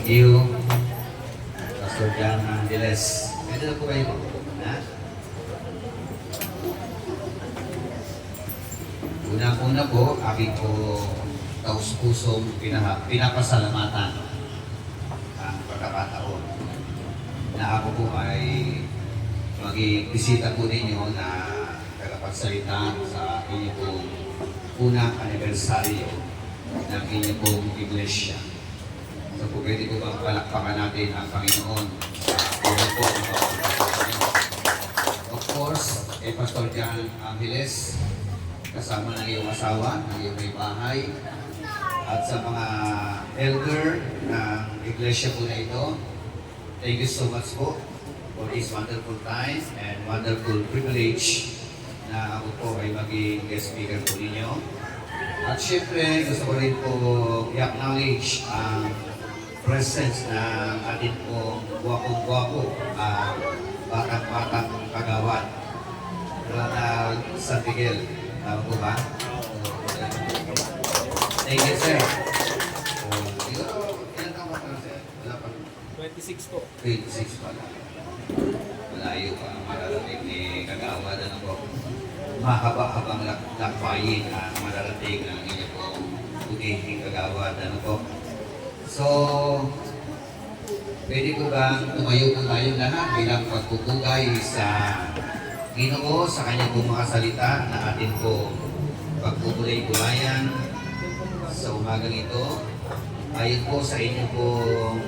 you, Pastor John Angeles. Pwede na po kayo na? Una-una po, aking po taus-pusong pinapasalamatan ang pagkakataon na ako po ay maging bisita po ninyo na tagapagsalita sa inyo pong unang anibersaryo ng inyo pong iglesia. So po pwede po bang palakpakan natin ang Panginoon sa unang po. Of course, Pastor John Angeles, kasama ng iyong asawa, ng iyong may bahay, at sa mga elder ng iglesia po na ito, thank you so much po for this wonderful time and wonderful privilege na ako po ay maging guest speaker po ninyo. At syempre, gusto ko rin po i-acknowledge ang presence ng atin pong guwapong-guwapo at batang-batang kagawad, Ronald San Miguel. Tama po ba? Thank you, sir. Siguro, ilan taong ka sir? Wala pa. 26 po. 26 pala. Malayo pa ang mararating ni Kagawad. Ano po? Mahaba-habang lakbayin ang mararating ng inyo po putihing Kagawad. Ano po? So, pwede ko bang tumayo po tayo lahat bilang pagpupugay sa Ginoo sa kanyang pong makasalita na atin po pagpupulay-pulayan sa umagang ito. Ayon po sa inyo pong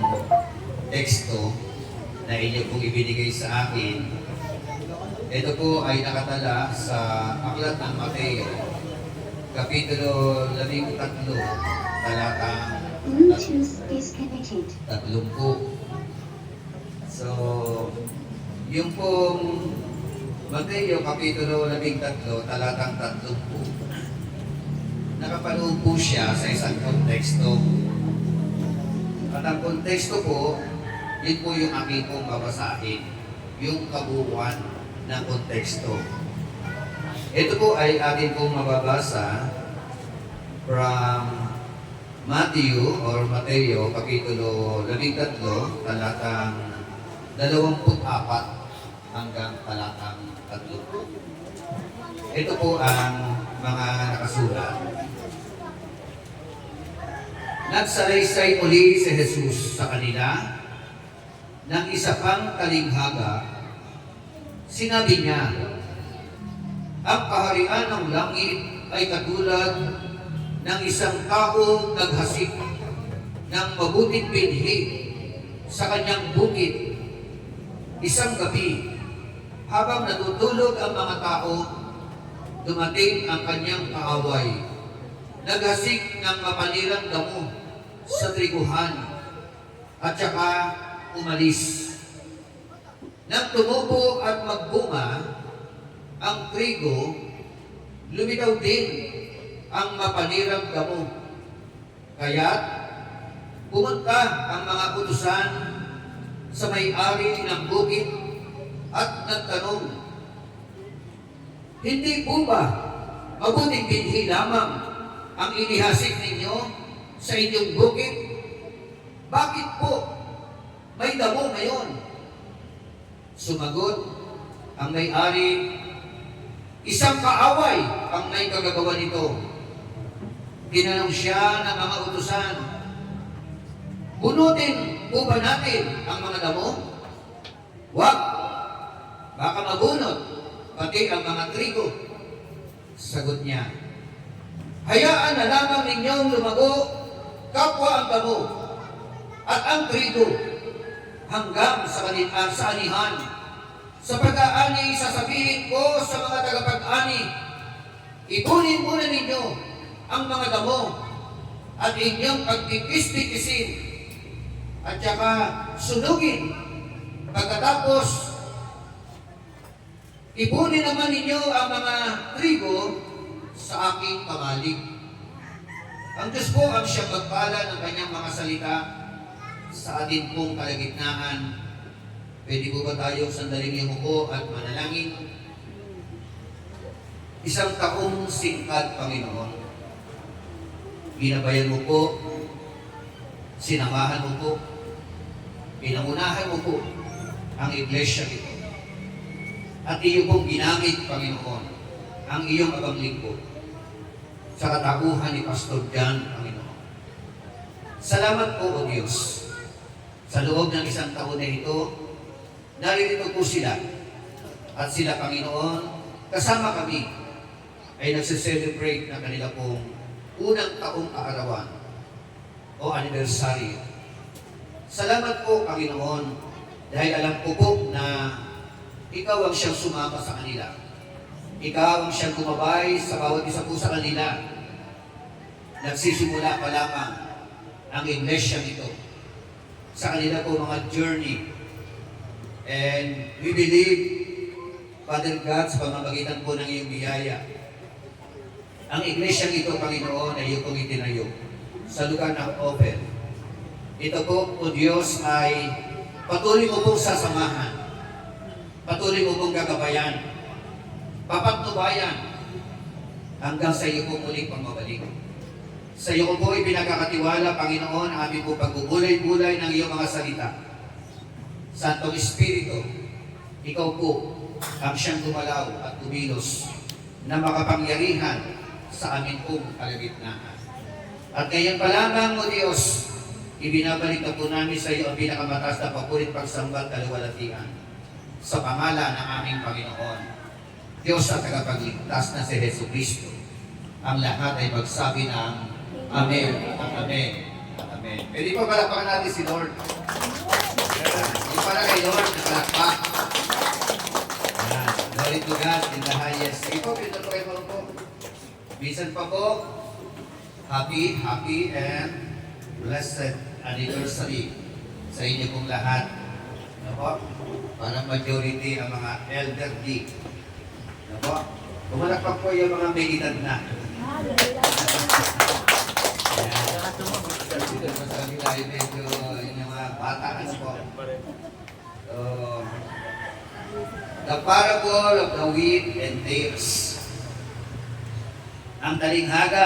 teksto na inyo pong ibinigay sa akin, ito po ay nakatala sa Aklat ng Mateo, Kapitulo 13, talatang 30. So, yung pong Mateo, Kapitulo 13, talatang 30, nakapanood po siya sa isang konteksto. At ang konteksto po, yun po yung aking pong babasahin, yung kabuuan ng konteksto. Ito po ay akin pong mababasa from Matthew or Mateo, Kapitulo 13, talatang 24 hanggang talatang 3. Ito po ang mga nakasulat. Nagsalaysay uli si Jesus sa kanila ng isa pang talinghaga. Sinabi niya, ang kaharian ng langit ay katulad ng isang taong naghasik ng mabuting binhi sa kanyang bukid. Isang gabi, habang natutulog ang mga tao, dumating ang kanyang kaaway. Naghasik ng mapanirang damo sa triguhan at saka umalis. Nang tumubo at magbunga ang trigo, lumitaw din ang mapanirang damo. Kaya't pumunta ang mga utusan sa may-ari ng bukid at nagtanong, hindi po ba mabuting binhi lamang ang inihasik ninyo sa inyong bukid? Bakit po may damo ngayon? Sumagot ang may-ari, isang kaaway ang may kagagawa nito. Tinanong siya ng mga utusan, bunutin po ba natin ang mga damo? Wag! Baka mabunot pati ang mga trigo. Sagot niya, hayaan na lamang ninyong lumago kapwa ang damo at ang trigo hanggang sa anihan. Sa pag-aani, sasabihin ko sa mga tagapag-ani, ipunin muna ninyo ang mga damo at inyong pagtipis-tipisin at saka sunugin. Pagkatapos, ipunin naman ninyo ang mga trigo sa aking pamalig. Ang Diyos po ang siyang magpala ng kanyang mga salita sa atin pong kalagitnaan. Pwede po ba tayo sandaling yumuko at manalangin? Isang taong singkad, Panginoon. Ginabayan mo po, sinamahan mo po Pinangunahan mo po ang iglesia ito. At iyo pong ginamit, Panginoon, ang iyong abang lingkod sa katauhan ni Pastor Jan, Panginoon. Salamat po, O Diyos. Sa loob ng isang taon na ito, naririto po sila. At sila, Panginoon, kasama kami, ay nagse-celebrate na kanila pong unang taong kaarawan o anniversary. Salamat po, Panginoon, dahil alam ko po na ikaw ang siyang sumama sa kanila. Ikaw ang siyang gumabay sa bawat isa po sa kanila. Nagsisimula pa lamang ang iglesia nito sa kanila po mga journey. And we believe, Father God, sa pamamagitan po ng iyong biyaya, ang iglesia ito, Panginoon, ay iyong pong itinayo sa lugar ng open. Ito po, O Diyos, ay patuloy mo pong sasamahan. Patuloy mo pong gagabayan. Papagtubayan hanggang sa iyo pong muling pagmabalik. Sa iyo ko po ipinagkakatiwala, Panginoon, ang aming po pagbubulay-bulay ng iyong mga salita. Santong Espiritu, ikaw po ang siyang gumalaw at kumilos na makapangyarihan sa amin pong kalagitnaan. At ngayon pa lamang, O Diyos, ibinabalik na po namin sa iyo ang pinakamataas na papurit pagsambal kaluwalhatian sa pangalan ng aming Panginoon, Diyos at tagapagligtas na si Jesucristo. Ang lahat ay magsabi ng Amen at Amen at Amen. Pwede pa palakpakan natin si Lord. Hindi para kay Lord na palakpak. Glory to God in the highest. Sige po, pinito kayo mga po. Bisan pa po, happy and blessed anniversary sa inyo pong lahat. Ano po? Parang majority ang mga elderly. Ano po? Pumalakpak po yung mga may edad na. Sa kanila ay medyo yung mga bata. Ano po? So, the parable of the wheat and tares. Ang talinghaga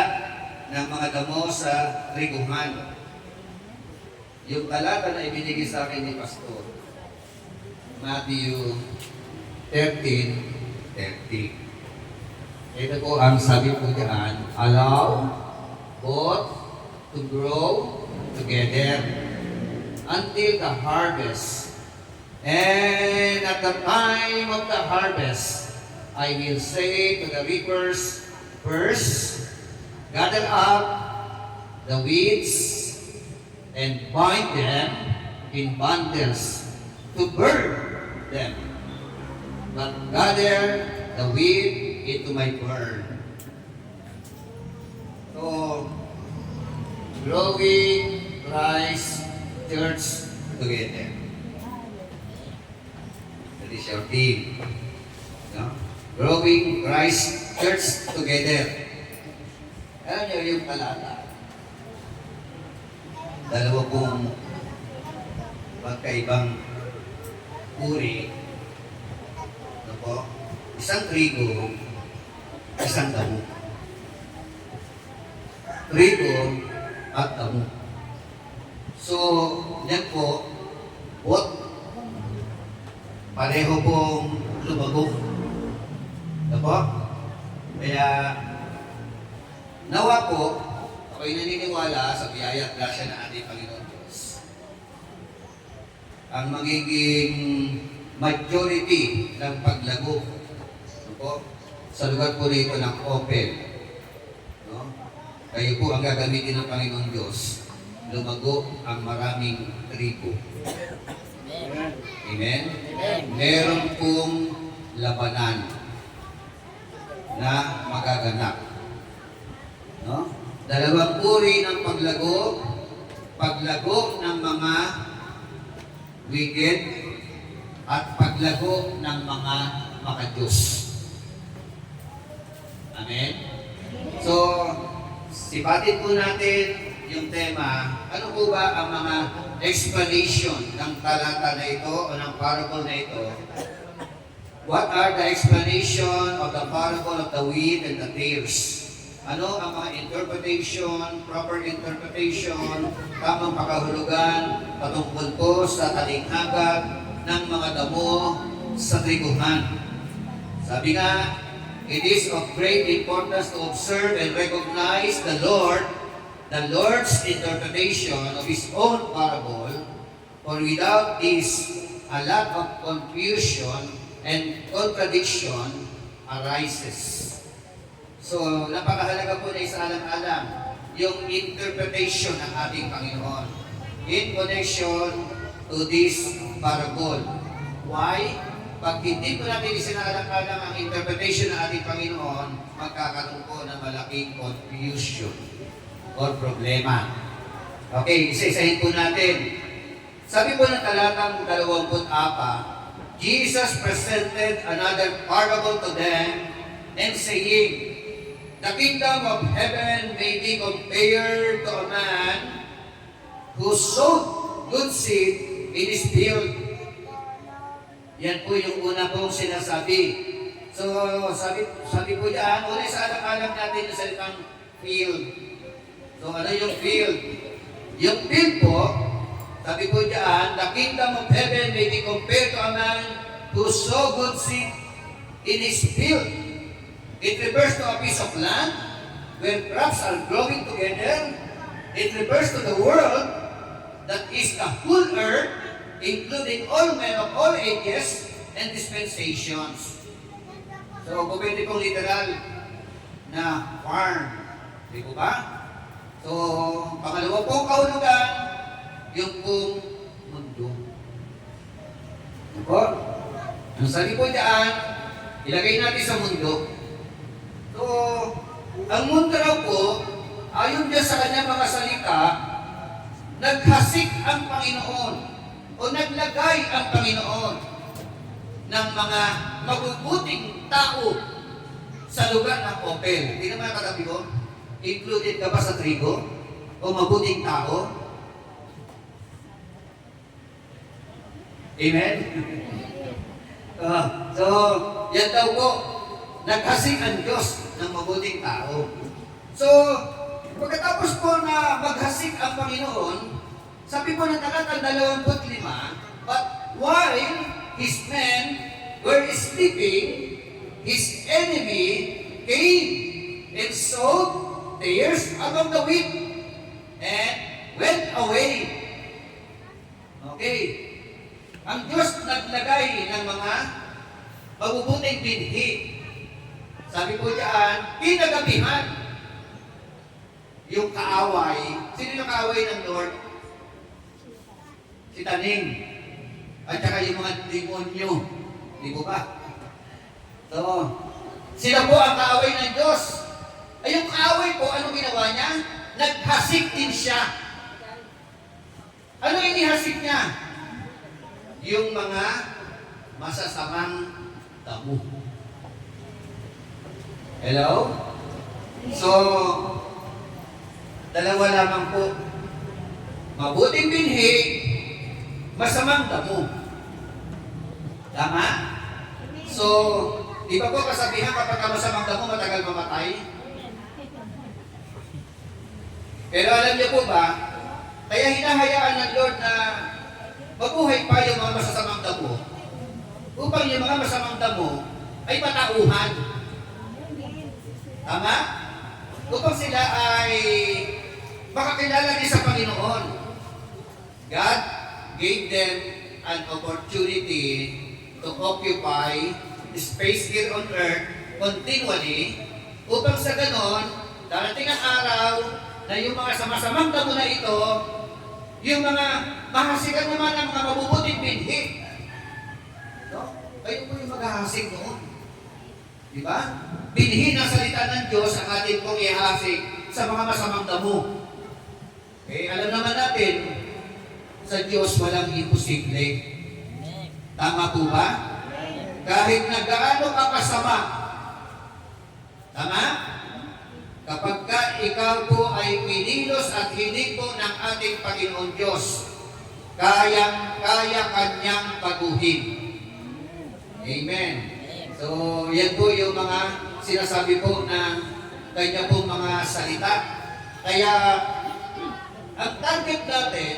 ng mga damo sa triguhan. Yung talata na ibinigay sa akin ni Pastor, Matthew 13:30. Ito po ang sabi po diyan, allow both to grow together until the harvest. And at the time of the harvest, I will say to the reapers, first, gather up the weeds and bind them in bundles to burn them, but gather the wheat into my barn. So, growing Christ Church together. That is your team. No? Growing Christ Church together. Alam niyo yung talata. Dalawa pong magkaibang uri. Ano po? Isang trigo, isang damo. Trigo at damo. So, yan po, both pareho pong lumabog. Ano po? Kaya, nawa po, ako'y naniniwala sa biyaya at grasya ng ating Panginoon Diyos. Ang magiging majority ng paglago, no po, sa lugar po rito ng open, no? Kayo po ang gagamitin ng Panginoon Diyos. Lumago ang maraming trigo. Amen? Meron pong labanan na magaganap. No? Dalawang uri ng paglago ng mga wicked at paglago ng mga makadiyos. Amen? So, sipatin po natin yung tema, ano po ba ang mga explanation ng talata na ito o ng parable na ito? What are the explanation of the parable of the wheat and the tares? Ano ang mga interpretation, proper interpretation, tamang pakahulugan, patungkol po sa talinghaga ng mga damo sa triguhan. Sabi nga, it is of great importance to observe and recognize the Lord's interpretation of His own parable, for without this, a lot of confusion and contradiction arises. So, napakahalaga po na isaalang-alang yung interpretation ng ating Panginoon in connection to this parable. Why? Pag hindi po natin isinaalang-alang ang interpretation ng ating Panginoon, magkakaroon po ng malaking confusion or problema. Okay, isa-isahin po natin. Sabi po ng talatang 24, Jesus presented another parable to them and saying, the kingdom of heaven may be compared to a man who sowed good seed in his field. Yan po yung una pong sinasabi. So, sabi po dyan, una sa alam-alam natin yung salitang field. So, ano yung field? Yung field po, sabi po dyan, the kingdom of heaven may be compared to a man who sowed good seed in his field. It refers to a piece of land where crops are growing together. It refers to the world that is the whole earth, including all men of all ages and dispensations. So, pwede pong literal na farm. Di po ba? So, pangalawa pong kahulugan, yung pong mundo. Diba? Ang sabi po dyan, ilagay natin sa mundo. So, ang mundo raw po, ayon niya sa kanyang mga salita, naghasik ang Panginoon o naglagay ang Panginoon ng mga mabubuting tao sa lugar ng Opel. Hindi naman katabi ko, included ka ba sa trigo o mabuting tao? Amen? So, yan daw po, naghasik ang Diyos ng mabuting tao. So, pagkatapos po na maghasik ang Panginoon, sabi po ng talatang 25, but while his men were sleeping, his enemy came and sowed tares among the wheat and went away. Okay. Ang Diyos naglagay ng mga mabubuting binhi. Sabi po diyan, kinagabihan. Yung kaaway, sino yung kaaway ng Lord? Si Taning. At saka yung mga demonyo. Di po ba? So, sila po ang kaaway ng Diyos. Ay yung kaaway po, anong ginawa niya? Naghasik din siya. Ano inihasik niya? Yung mga masasamang damo. Hello? So, dalawa lamang po. Mabuting binhi, masamang damo. Tama? So, di ba po kasabihan kapag masamang damo, matagal mamatay? Pero alam niyo po ba, kaya hinahayaan ng Lord na mabuhay pa yung mga masasamang damo upang yung mga masamang damo ay patauhan. Tama? Upang sila ay makakilala din sa Panginoon. God gave them an opportunity to occupy space here on earth continually upang sa ganon, darating ang araw na yung mga sama-samang damo na ito, yung mga mahasikan naman ng mga mabubuting binhi. No? Kayo po yung maghahasik noon. Di ba? Binhi ng salita ng Diyos ang atin pong ihasik sa mga masamang damo. Okay, alam naman natin, sa Diyos walang imposible. Tama po ba? Kahit na gaano ka kasama. Tama? Kapag ka ikaw po ay pinilos at hinipo ng ating Panginoon Diyos, kaya kanyang paguhin. Amen. So, yan po yung mga sinasabi po ng kanya pong mga salita. Kaya, ang target natin,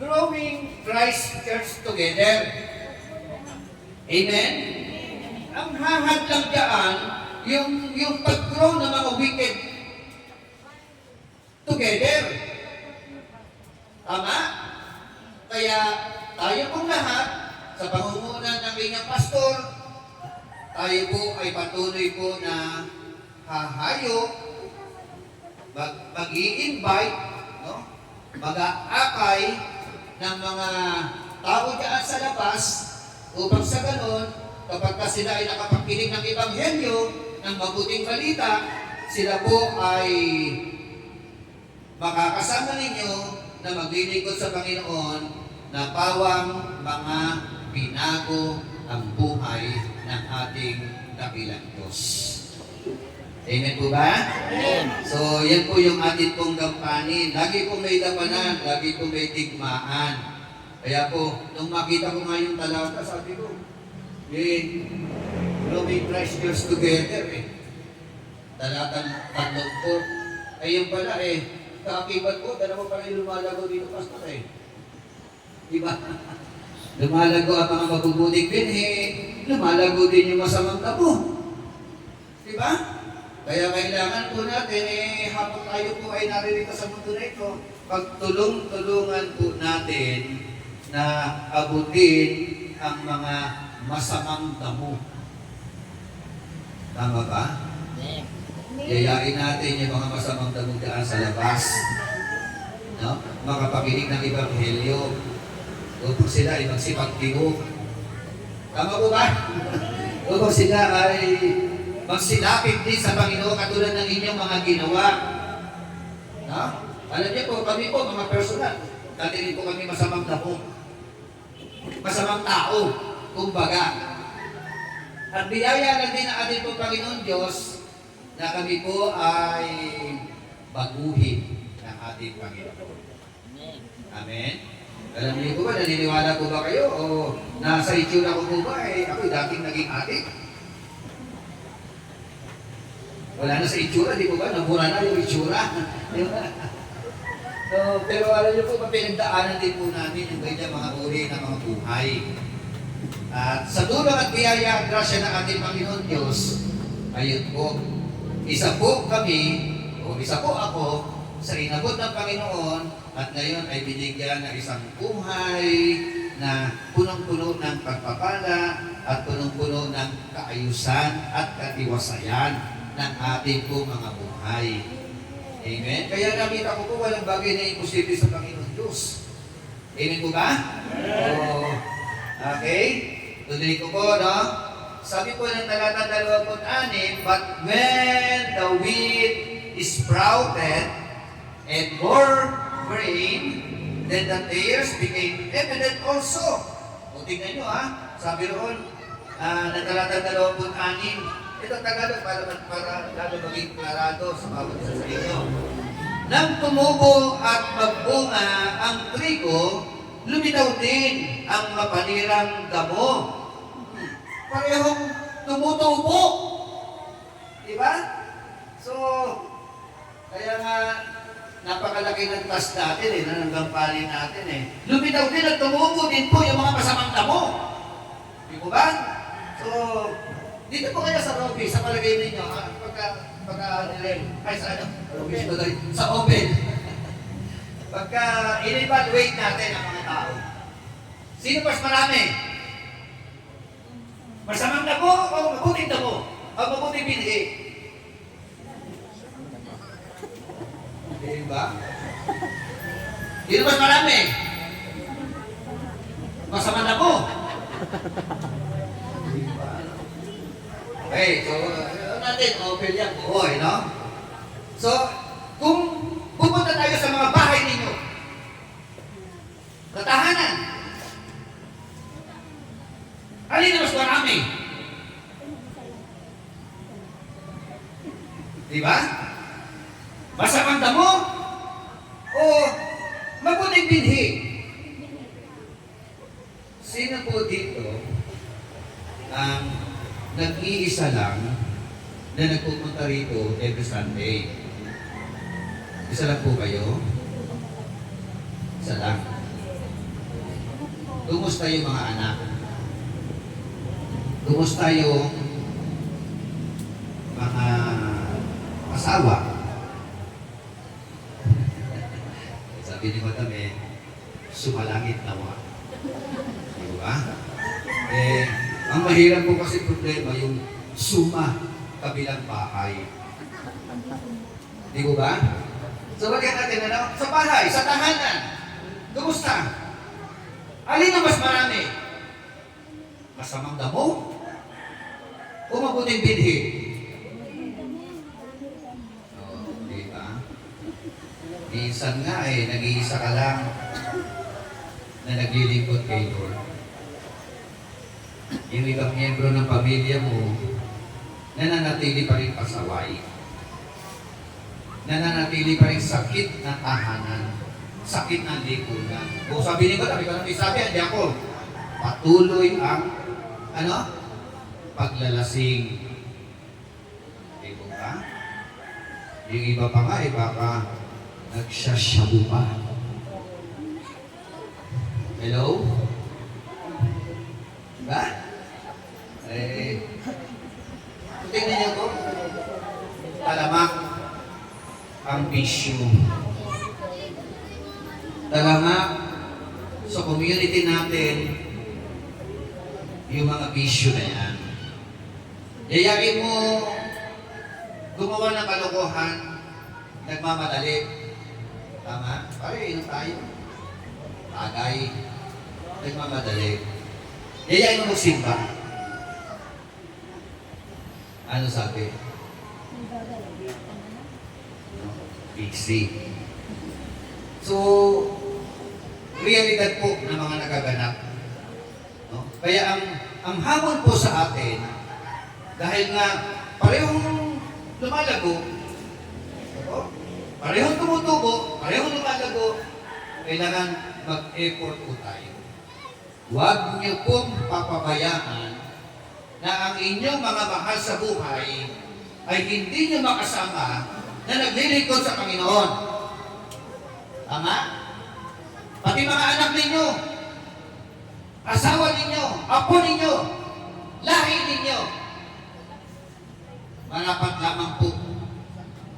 growing Christ Church together. Amen? Ang hahad lang dyan, yung pag-grow ng mga wicked together. Tama? Kaya tayo pong lahat, sa pangunguna ng inyong pastor, tayo po ay patuloy po na hahayo, mag-i-invite, no? Mag-aakay ng mga tao dyan sa labas upang sa ganon, kapag sila ay nakapagkinig ng Ebanghelyo, ng mabuting balita, sila po ay makakasama ninyo na maglilingkod sa Panginoon na pawang mga binago ang buhay ng ating dakilang Diyos. Amen po ba? Amen. So, yan po yung atin pong gampanin. Lagi po may labanan, lagi po may tigmaan. Kaya po, nung makita ko nga yung talata, sabi ko, may Christ Church together Talatang 34. Ayun pala kaakibat ko, dalawa pala yung lumalago dito, pastor Diba? Lumalago ang mga mabubuting binhi, lumalago din yung masamang tabo. Diba? Kaya kailangan po natin, habang tayo po ay naririto sa mundo na ito, pagtulong-tulungan po natin na abutin ang mga masamang damo. Tama ba? Yayain natin yung mga masamang damo dyan sa labas. No? Makapakinig ng Ebanghelyo. Upang sila ay magsipagtiro. Tama po ba? Upang sila ay magsilapit din sa Panginoon katulad ng inyong mga ginawa. No? Alam niyo po, kami po, mga personal, dati rin po kami masamang damo. Masamang tao, kumbaga. At biyaya lang din na atin po Panginoon Diyos na kami po ay baguhin ng ating Panginoon. Amen? Alam niyo po ba, naniniwala po ba kayo? O nasa itsura ko po ba, ako dating naging adik? Wala na sa itsura, di po ba? Nabura na yung itsura. So, pero alam niyo po, pinagdaanan din po namin yung ganyan mga uri ng mga buhay. At sa tulong at biyaya at grasya ng ating Panginoon Diyos, ayun po, isa po kami, o isa po ako, sa inabot ng Panginoon, at ngayon ay binigyan ng isang buhay na punong-puno ng pagpapala at punong-puno ng kaayusan at katiwasayan ng ating po mga buhay. Amen? Kaya nakita ko po walang bagay na imposible sa Panginoon Diyos. Amen po ba? Amen. Okay? Tuloy ko po, no? Sabi po ng talata 26, but when the wheat is sprouted and more grain, then the tares became evident also. O tingnan nyo sabi roon, ng talata 26, ito Tagalog para lalo maging klarado sa bawat isa sa inyo. Nang tumubo at magbunga ang trigo, lumitaw din ang mapanirang damo. Parehong tumutubo. Diba? So, kaya nga, napakalaki ng task natin ng gampanin natin Lumitaw din at tumubo din po yung mga masamang damo. Di ba ba? So, dito po kaya sa Robby, sa palagay ninyo, sa open. Pagka in-evaluate natin ang mga tao, sino mas marami? Masamang damo o mabuting damo? O mabuting binhi? Diba? Sino mas marami? Masamang damo? Okay, so natin, open yan, buhay, no? So, kung pupunta tayo sa mga bahay ninyo, sa tahanan, alin na mas marami? Diba? Masamang damo o mabuting binhi? Sino po dito ang nag-iisa lang na nagpupunta rito every Sunday? Isa lang po kayo? Isa lang. Kumusta yung mga anak? Kumusta yung mga asawa? Sabi ni Madam sumalangit nawa. Di ba? Ang mahirap po kasi problema yung suma kabilang bahay. Di ba? So, bagay natin sa bahay, sa tahanan. Kumusta? Alin ang mas marami? Masamang damo? O mabuting binhi? Di ba? Minsan nga nag-iisa ka lang na naglilingkod kay Lord. Yung ibang miyembro ng pamilya mo, nananatili pa rin pasaway. Nananatili pa rin sakit ng tahanan, sakit ng lipunan. O sabi ni Madam, ikaw naman sabi, hindi ako. Patuloy ang, paglalasing. Ito ba? Yung iba pa nga, baka nagsasyabu pa. Hello? Diba? Tingnan niyo po. Talamak ang bisyo. Talamak sa community natin yung mga bisyo na yan. Yayain mo gumawa ng kalokohan, nagmamadali. Tama? Pare, inom tayo. Tagay. Nagmamadali. Yayain mo magsimba. Ano sabi? Busy. So, realidad po ng mga nagaganap. No? Kaya ang hamon po sa atin, dahil nga parehong lumalago, parehong tumutubo, parehong lumalago, kailangan mag-effort po tayo. Huwag niyo pong papabayaan na ang inyong mga mahal sa buhay ay hindi niyo makasama na naglilingkod sa Panginoon. Tama? Pati mga anak ninyo, asawa ninyo, apo ninyo, lahi ninyo, marapat lamang po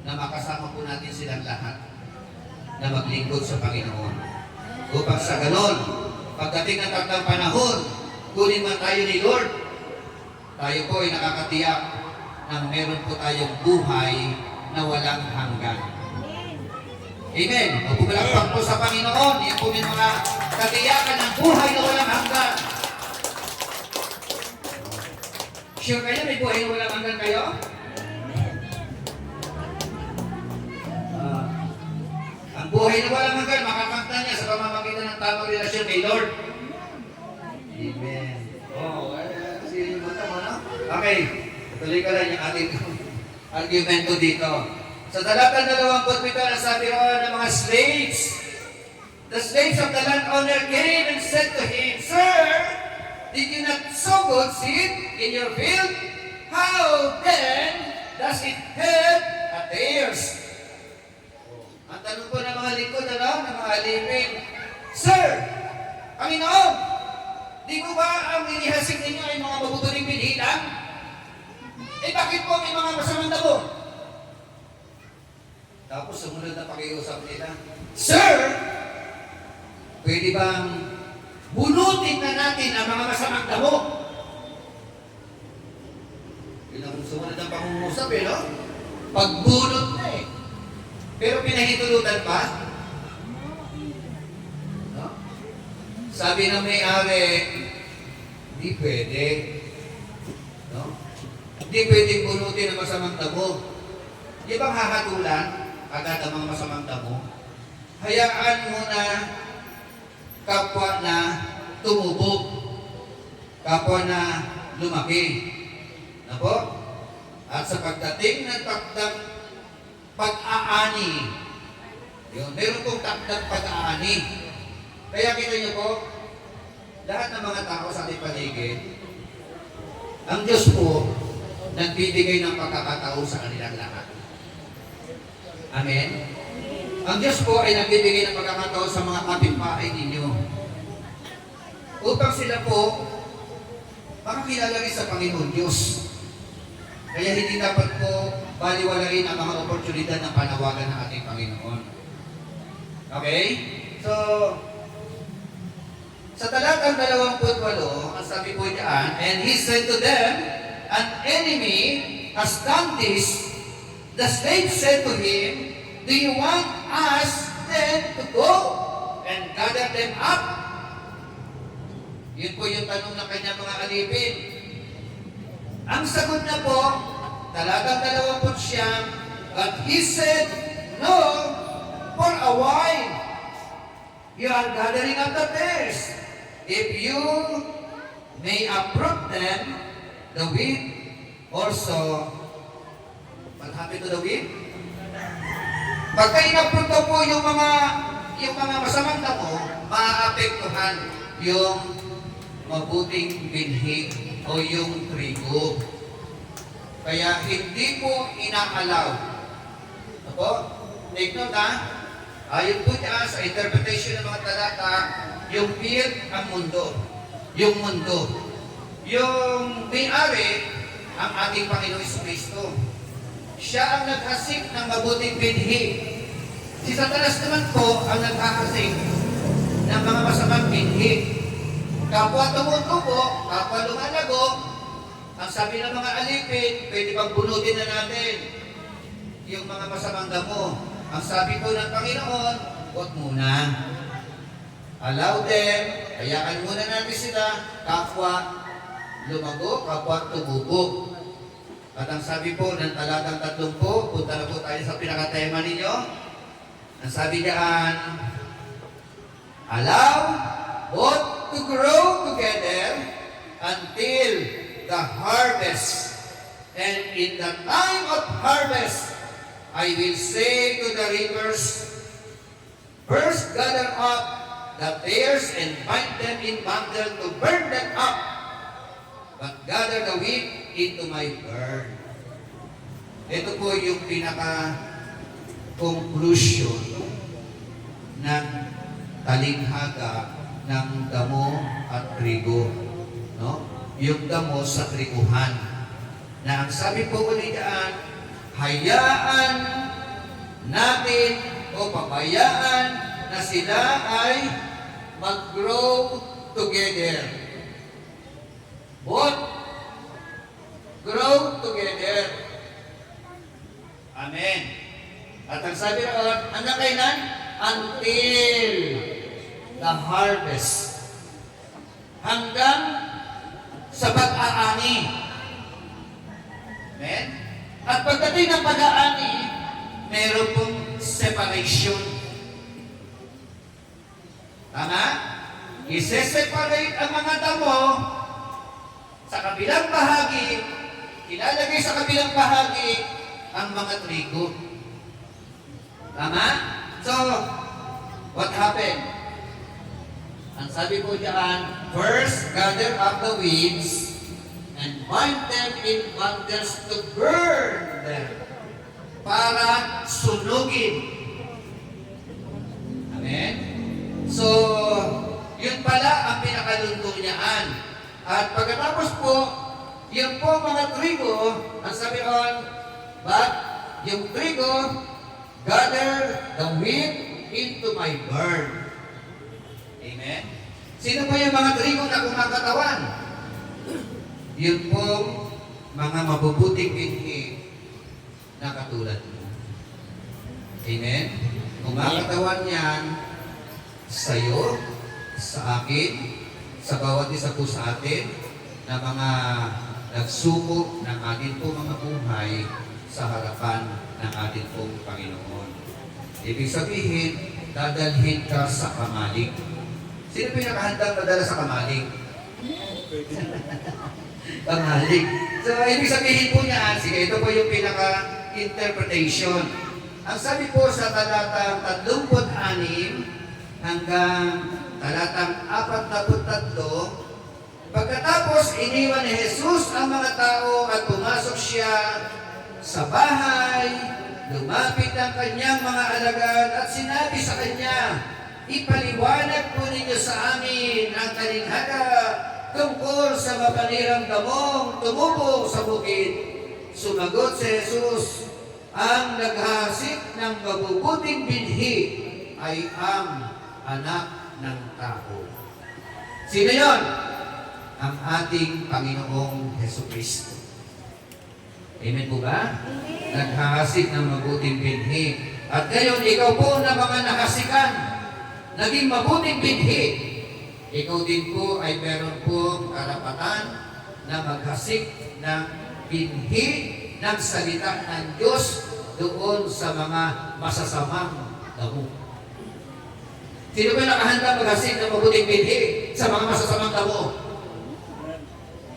na makasama po natin silang lahat na maglingkod sa Panginoon. Upang sa ganon, pagdating ng takdang panahon, kunin man tayo ni Lord, tayo po ay nakakatiyak na meron po tayong buhay na walang hanggan. Amen. Magpupalakpak po sa Panginoon. Yan po yung mga katiyakan ng buhay na walang hanggan. Sure kayo may buhay na walang hanggan kayo? Ang buhay na walang hanggan, makakanta niya sa pamamagitan ng tamang relasyon kay Lord. Amen. Kasi yung mata mo, no? Okay. Tuloy ka lang yung ating argumento dito. Sa talatang 27, nasabi roon ng mga slaves. The slaves of the landowner came and said to him, Sir, did you not sow good seed in your field? How then does it hurt at the ears? Ang tanong po ng mga lingkod, ng mga alipin, Sir, Panginoon, di ko ba ang inihasik ninyo ay mga mabubuting binhi lang? Bakit po may mga masamang damo? Tapos sumunod na pakiusap nila, Sir, pwede bang bunutin na natin ang mga masamang damo? Yun ang sumunod ng pangungusap no? Pagbunot na Pero pinahintulutan pa? No? Sabi ng may-ari, hindi pwede. No? Hindi pwedeng bunutin ang masamang damo. Di bang hahatulan agad ang mga masamang damo? Hayaan mo na kapwa na tumubog, kapwa na lumaki. Na po? At sa pagdating ng takdang pag-aani, yun, meron pong takdang pag-aani. Kaya kita niyo po, lahat ng mga tao sa ating paligid, ang Diyos po, nagbibigay ng pagkakataon sa kanilang lahat. Amen? Ang Diyos po ay nagbibigay ng pagkakataon sa mga kapitbahay ninyo. upang sila po makakilala rin sa Panginoon Diyos. Kaya hindi dapat po baliwalain ang mga oportunidad ng panawagan ng ating Panginoon. Okay? So, sa talatang 28, ang sabi po diyan, and he said to them, an enemy has done this. The slave said to him, do you want us then to go and gather them up? Yun po yung tanong ng kanyang mga alipin. Ang sagot niya po, talatang 20, but he said, no, for a while. You are gathering up the tares. If you may uproot them, the wheat also. What happened to the wheat? Pagka in-uproot daw po yung mga masamang damo, maaapektuhan yung mabuting binhi o yung trigo. Kaya hindi po inaalaw. Ako, take note ha. Ayon po niya sa interpretation ng mga talata, yung field ang mundo. Yung mundo. Yung may-ari, ang ating Panginoon Kristo. Siya ang naghasik ng mabuting binhi. Si Satanas naman po ang naghahasik ng mga masamang binhi. Kapwa tumutubo, kapwa lumalago, ang sabi ng mga alipin, pwede bang bunutin na natin yung mga masamang damo. Ang sabi po ng Panginoon, huwag muna. Allow them, hayaan muna natin sila, kapwa lumago, kapwa tumubo. At ang sabi po ng talatang 30, punta na po tayo sa pinakatema ninyo. Ang sabi diyan, allow both to grow together until the harvest. And in the time of harvest, I will say to the rivers, first gather up the tares and bind them in bundle to burn them up, but gather the wheat into my barn. Ito po yung pinaka-conclusion ng talinghaga ng damo at trigo. No? Yung damo sa triguhan. Na ang sabi po ulit dyan, hayaan natin o pabayaan na sila ay mag-grow together. Both grow together. Amen. At ang sabi roon, hanggang kailan? Until the harvest. Hanggang sa pag-aani. Amen? At pagdating ng pag-aani, meron pong separation. Tama? I-separate ang mga damo sa kabilang bahagi, ilalagay sa kabilang bahagi ang mga trigo. Tama? So, what happened? Ang sabi po diyan, first, gather up the weeds and bind them in bundles to burn them. Para sunugin. Amen? So, yun pala ang pinakalundo niyaan. At pagkatapos po, yun po mga trigo, ang sabi on, but yung trigo, gather the wheat into my barn. Amen? Sino po yung mga trigo na kumakatawan? Yun po mga mabubuting binhi na katulad mo. Amen? Kumakatawan yan sa'yo, sa akin, sa bawat isa po sa atin, na mga nagsubok ng atin po mga buhay sa harapan ng atin pong Panginoon. Ibig sabihin, dadalhin ka sa kamalig. Sino pinakahandang madala sa kamalig? Kamalig. So, ibig sabihin po niya, sige, ito po yung pinaka-interpretation. Ang sabi po sa talatang 36 hanggang talatang 43, pagkatapos iniwan ni Jesus ang mga tao at pumasok siya sa bahay, lumapit ang kanyang mga alagad at sinabi sa kanya, ipaliwanag po ninyo sa amin ang talinhaga tungkol sa mapanirang damong tumubog sa bukid. Sumagot si Jesus, ang naghasik ng mabubuting binhi ay ang anak ng tao. Sino yon? Ang ating Panginoong Jesucristo. Amen po ba? Naghahasik ng mabuting binhi. At ngayon, ikaw po na mga nahasikan, naging mabuting binhi, ikaw din po ay meron pong karapatan na maghasik ng binhi ng salita ng Diyos doon sa mga masasamang damo. Sino ba nakahanda maghasik ng mabuting binhi sa mga masasamang damo?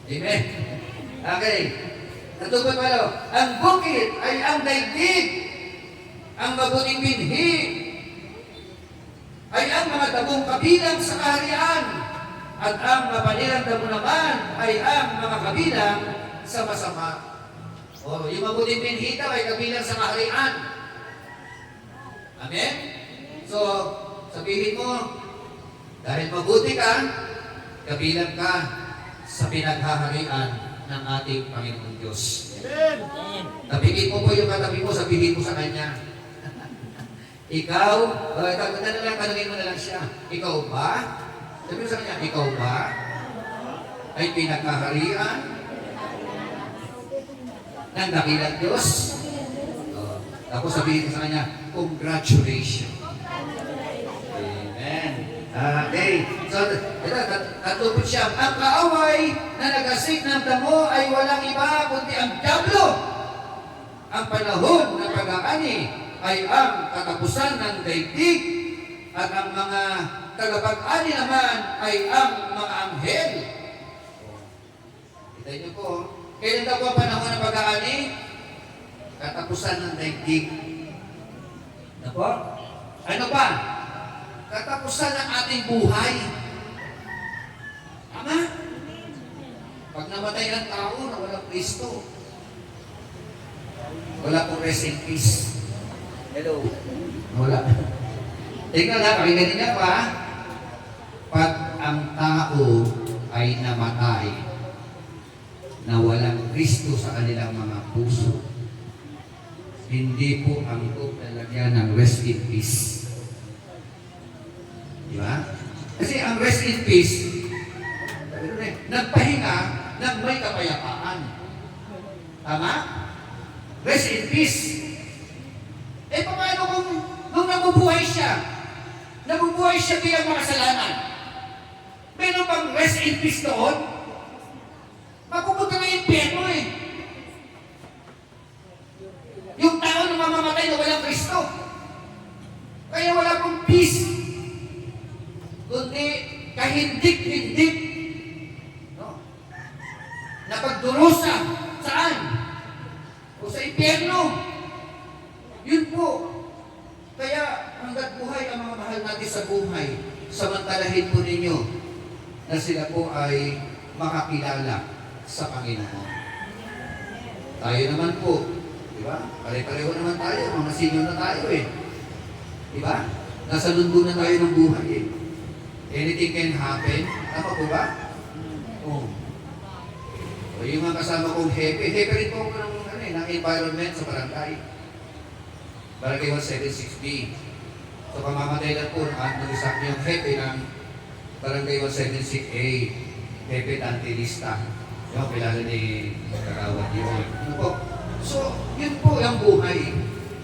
Amen. Okay. Natupad malo, ang bukid ay ang daigdig. Ang mabuting binhi ay ang mga damong kabilang sa kaharian, at ang mapanirang damo naman ay ang mga kabilang sa masama. O, yung mabuting binhi daw ay kabilang sa kaharian. Amen? So, sabihin mo, dahil mabuti ka, kabilang ka sa pinaghaharian ng ating Panginoon Diyos. Amen. Tabigin mo po yung katabi mo, sabihin mo sa Kanya, ikaw, tanungin mo na lang siya, ikaw ba? Sabi mo sa Kanya, ikaw ba ay pinaghaharian ng dakilang Diyos? Tapos sabihin mo sa Kanya, congratulations. Amen. Okay. So, ito, tatupod siya. Ang kaaway na nagasik ng damo ay walang iba kundi ang dyablo. Ang panahon ng pag-aani ay ang katapusan ng daigdig, at ang mga tagapag-ani naman ay ang mga anghel. Kita niyo po, kailan daw ang panahon ng pag-aani? Katapusan ng daigdig. Ano po? Ano pa? Katapusan ng ating buhay. Tama? Pag namatay ang tao na walang Kristo, wala pong rest in peace. Hello. Wala. Tingnan nga, pakinggan niya pa. Pag ang tao ay namatay na walang Kristo sa kanilang mga puso, hindi po ang lalagyan ng rest in peace. Di ba? Kasi ang rest in peace, nagpahinga ng may kapayapaan. Tama? Rest in peace. Eh, paano kung nung nabubuhay siya bilang makasalanan? Meron bang rest in peace doon? Mapupunta na yung impyerno eh. Yung tao na mamamatay na walang Kristo. Kaya wala pong peace. Kundi kahindik-hindik. No? Napagdurusa. Saan? O sa impyerno. Yun po. Kaya hanggat buhay ang mga mahal natin sa buhay, samantalahin po ninyo na sila po ay makakilala sa Panginoon. Tayo naman po, di ba? Pare-pareho naman tayo, mga senior na tayo eh. Di ba? Nasa lundo na tayo ng buhay eh. Anything can happen. Tama po ba? Oo. O yung mga kasama kong hepe rin po ako ng environment sa barangay. Barangay 176B. So, pamamatay lang po ng isa yung hepe ng Barangay 176A, hepe Tantilista. Yung kilala ni Karawat yun. Ano po? So, yun po ang buhay.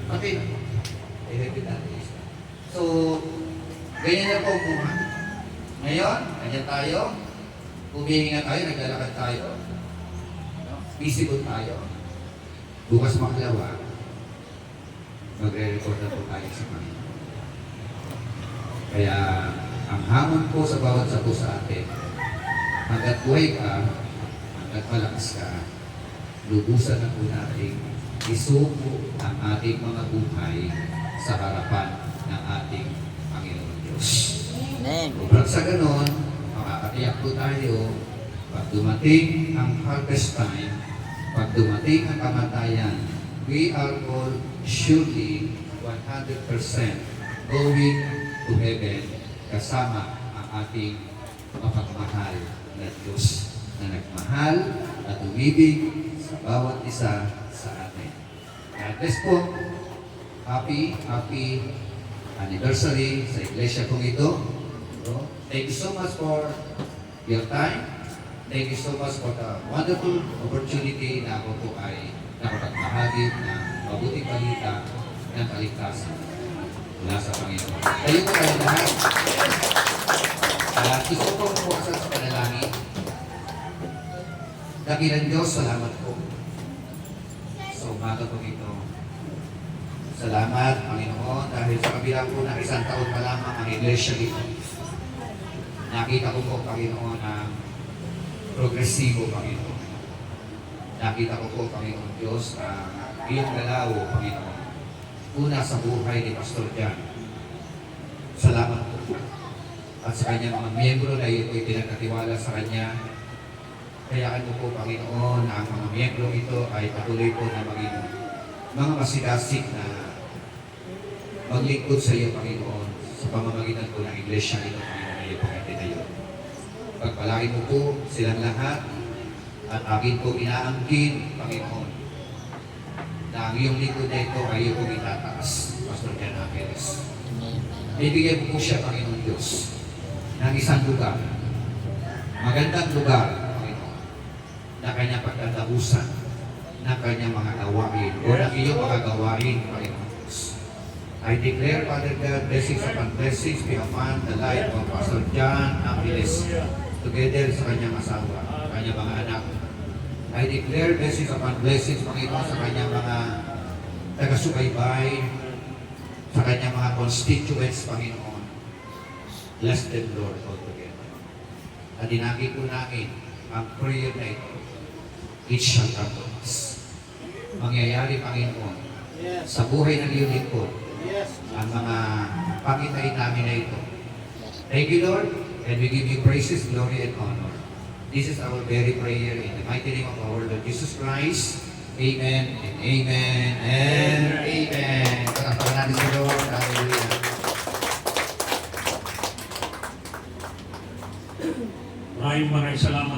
Okay na po. Hepe Tantilista. So, ganyan na po ang buhay. Ngayon, ganyan tayo. Humihinga tayo, naglalakad tayo. Busy po tayo. Bukas makalawa, magre-report na po tayo sa Panginoon. Kaya, ang hamon po sa bawat sa po sa atin, hanggat buhay ka, hanggat malakas ka, lubusan na po natin isuko ang ating mga buhay sa harapan ng ating Panginoon Diyos. Amen. Upang sa ganon, makakatiyak po tayo, pag dumating ang harvest time, pag dumating ang kamatayan, we are all surely 100% going to heaven kasama ang ating mapagmahal na Diyos na nagmahal at umibig sa bawat isa sa atin. God bless po. Happy anniversary sa iglesia kong ito. So, thank you so much for your time. Thank you so much for the wonderful opportunity na ako po ay nakapagbahagi ng mabuting balita ng kaligtasan mula sa Panginoon. Kayo po kayo lahat. Gusto ko pumasal sa panalangin. Dakilan Diyos, salamat po sa umaga po ito. Salamat, Panginoon, dahil sa kabila po na 1 taon pa lamang ang iglesia dito. Nakita ko po, Panginoon, ang progresibo, Panginoon. Nakita ko po, Panginoon Diyos, ang iyong galaw, Panginoon. Una sa buhay ni Pastor Jan. Salamat po. At sa kanyang mga miyembro na ito ay pinagkatiwala sa kanya. Kayaan mo po, Panginoon, na ang mga miyembro ito ay patuloy po na maging mga masigasig na maglingkod sa iyo, Panginoon, sa pamamagitan po ng iglesia ito, Panginoon, na iyo po ay tinayo. Pagpalain mo po silang lahat at akin po inaangkin, Panginoon, na ang iyong lingkod na ito ay iyo pong itataas, Pastor Jan Apeles. Ibigay mo po siya, Panginoon Diyos, ng isang lugar, magandang lugar, Panginoon, na kanyang pagtatapusan ng kanyang mga gawain o ng iyong mga gawain, Panginoon Diyos. I declare, Father God, blessings upon blessings be upon the life of Pastor Jan Apeles together sa kanyang asawa, kanyang mga anak. I declare blessings upon blessings, Panginoon, sa kanyang mga taga-subaybay, sa kanyang mga constituents, Panginoon. Bless them, Lord, altogether. At dinakit po namin ang prayer na ito. It shall come to us. Mangyayari, Panginoon, sa buhay ng iyong lingkod, ang mga pakitain namin na ito. Thank you, Lord, and we give you praises, glory, and honor. This is our very prayer in the mighty name of our Lord Jesus Christ. Amen, and amen, and amen. Palakpakan natin si Lord. Hallelujah. Maraming salamat.